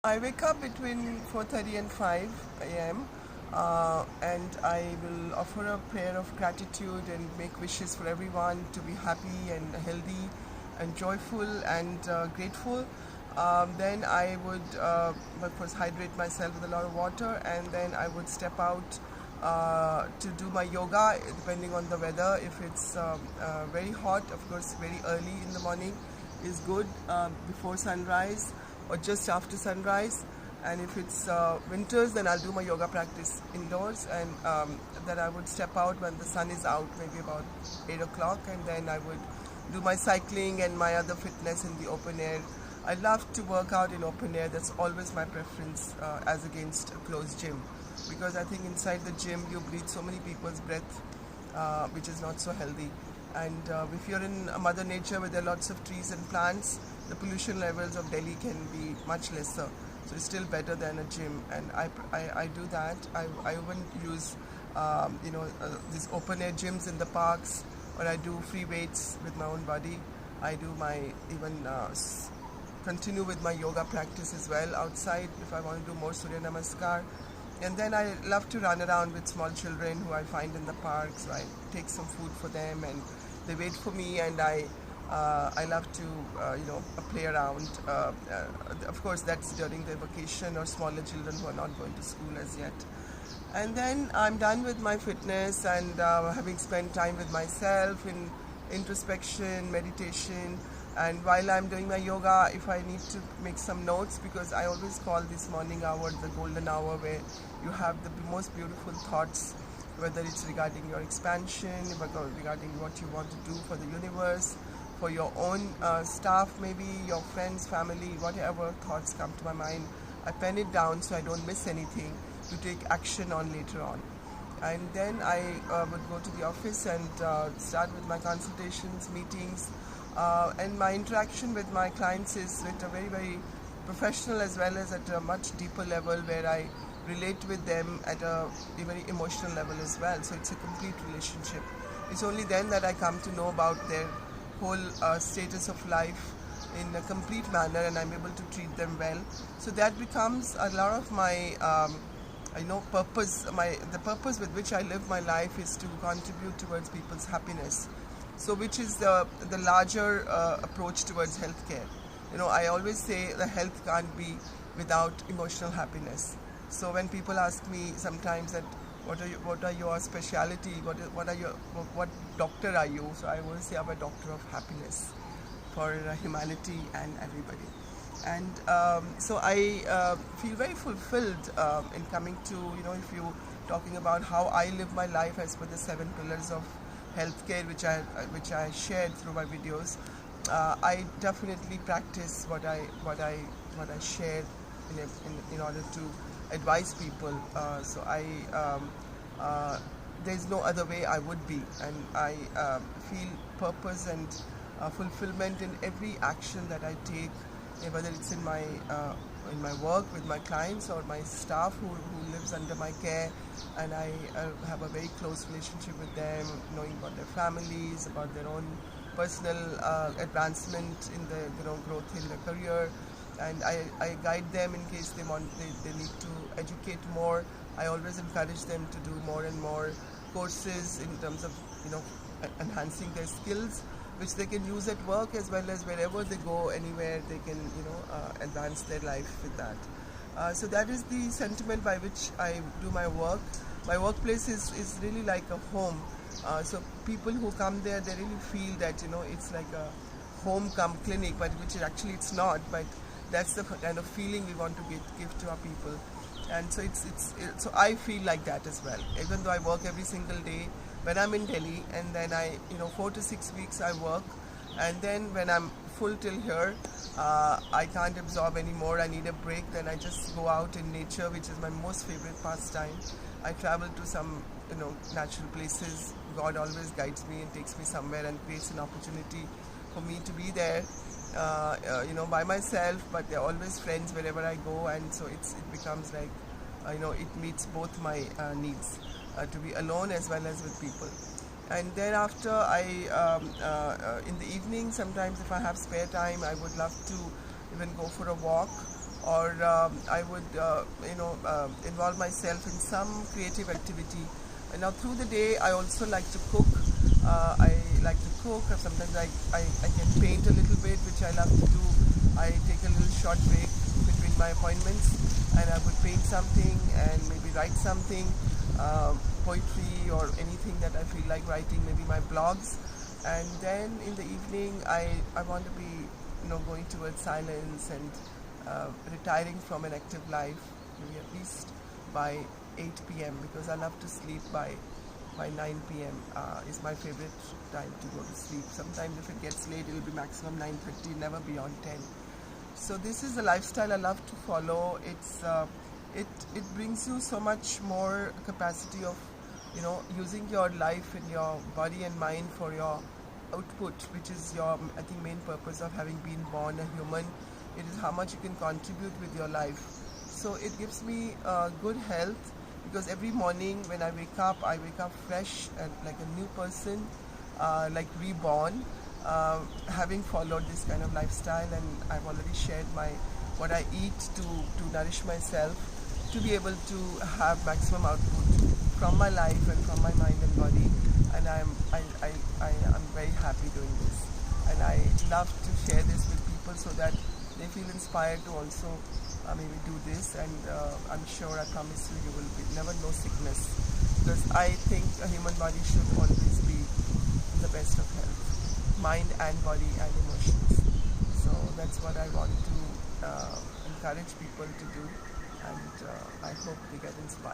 I wake up between 4:30 and 5 a.m. And I will offer a prayer of gratitude and make wishes for everyone to be happy and healthy and joyful and grateful. Then I would, of course, hydrate myself with a lot of water, and then I would step out to do my yoga depending on the weather. If it's very hot, of course, very early in the morning is good, before sunrise or just after sunrise. And if it's winters, then I'll do my yoga practice indoors, and then I would step out when the sun is out, maybe about 8 o'clock, and then I would do my cycling and my other fitness in the open air. I love to work out in open air. That's always my preference, as against a closed gym, because I think inside the gym you breathe so many people's breath, which is not so healthy. And if you're in Mother Nature where there are lots of trees and plants, the pollution levels of Delhi can be much lesser. So it's still better than a gym, and I do that. I even use these open air gyms in the parks, or I do free weights with my own body. I do my continue with my yoga practice as well outside if I want to do more Surya Namaskar. And then I love to run around with small children who I find in the park. So I take some food for them, and they wait for me, and I love to play around. Of course, that's during the vacation or smaller children who are not going to school as yet. And then I'm done with my fitness, and having spent time with myself in introspection, meditation. And while I'm doing my yoga, if I need to make some notes, because I always call this morning hour the golden hour, where you have the most beautiful thoughts, whether it's regarding your expansion, regarding what you want to do for the universe, for your own staff, maybe your friends, family, whatever thoughts come to my mind. I pen it down so I don't miss anything to take action on later on. And then I would go to the office and start with my consultations, meetings, and my interaction with my clients is at a very, very professional as well as at a much deeper level, where I relate with them at a very emotional level as well. So it's a complete relationship. It's only then that I come to know about their whole status of life in a complete manner, and I'm able to treat them well. So that becomes a lot of my purpose. The purpose with which I live my life is to contribute towards people's happiness. So which is the larger approach towards healthcare. I always say the health can't be without emotional happiness. So when people ask me sometimes that what are your specialty, what doctor are you? So I always say I'm a doctor of happiness for humanity and everybody. And so I feel very fulfilled in coming to, if you talking about how I live my life as per the 7 pillars of healthcare, which I shared through my videos. I definitely practice what I share in order to advise people. So there's no other way I would be, and I feel purpose and fulfillment in every action that I take, whether it's in my work with my clients or my staff who lives under my care, and I have a very close relationship with them, knowing about their families, about their own personal advancement in their growth in their career, and I guide them in case they need to educate more. I always encourage them to do more and more courses in terms of enhancing their skills, which they can use at work as well as wherever they go, anywhere they can advance their life with that. So that is the sentiment by which I do my work. My workplace is really like a home. So people who come there, they really feel that it's like a home come clinic, but which actually it's not. But that's the kind of feeling we want to give to our people. And so so I feel like that as well. Even though I work every single day, when I'm in Delhi, and then 4 to 6 weeks I work, and then when I'm full till here, I can't absorb anymore. I need a break. Then I just go out in nature, which is my most favorite pastime. I travel to some natural places. God always guides me and takes me somewhere and creates an opportunity for me to be there, by myself. But they're always friends wherever I go, and so it becomes like it meets both my needs, to be alone as well as with people. And thereafter, in the evening, sometimes if I have spare time, I would love to even go for a walk or I would involve myself in some creative activity. And now through the day I also like to cook. I like to cook, or sometimes I can paint a little bit, which I love to do. I take a little short break between my appointments and I would paint something and maybe write something, poetry or anything that I feel like writing, maybe my blogs. And then in the evening I want to be going towards silence and retiring from an active life, maybe at least by 8 p.m. because I love to sleep by 9 p.m. Is my favorite time to go to sleep. Sometimes if it gets late, it will be maximum 9:30, never beyond 10. So this is the lifestyle I love to follow. It brings you so much more capacity of using your life and your body and mind for your output, which is your, I think, main purpose of having been born a human. It is how much you can contribute with your life. So it gives me good health, because every morning when I wake up fresh and like a new person, like reborn, having followed this kind of lifestyle. And I've already shared what I eat to nourish myself, to be able to have maximum output from my life and from my mind and body. And I'm very happy doing this, and I love to share this with people so that they feel inspired to also maybe do this. And I'm sure, I promise you will never know sickness, because I think a human body should always be in the best of health, mind and body and emotions. So that's what I want to encourage people to do, and I hope they get inspired.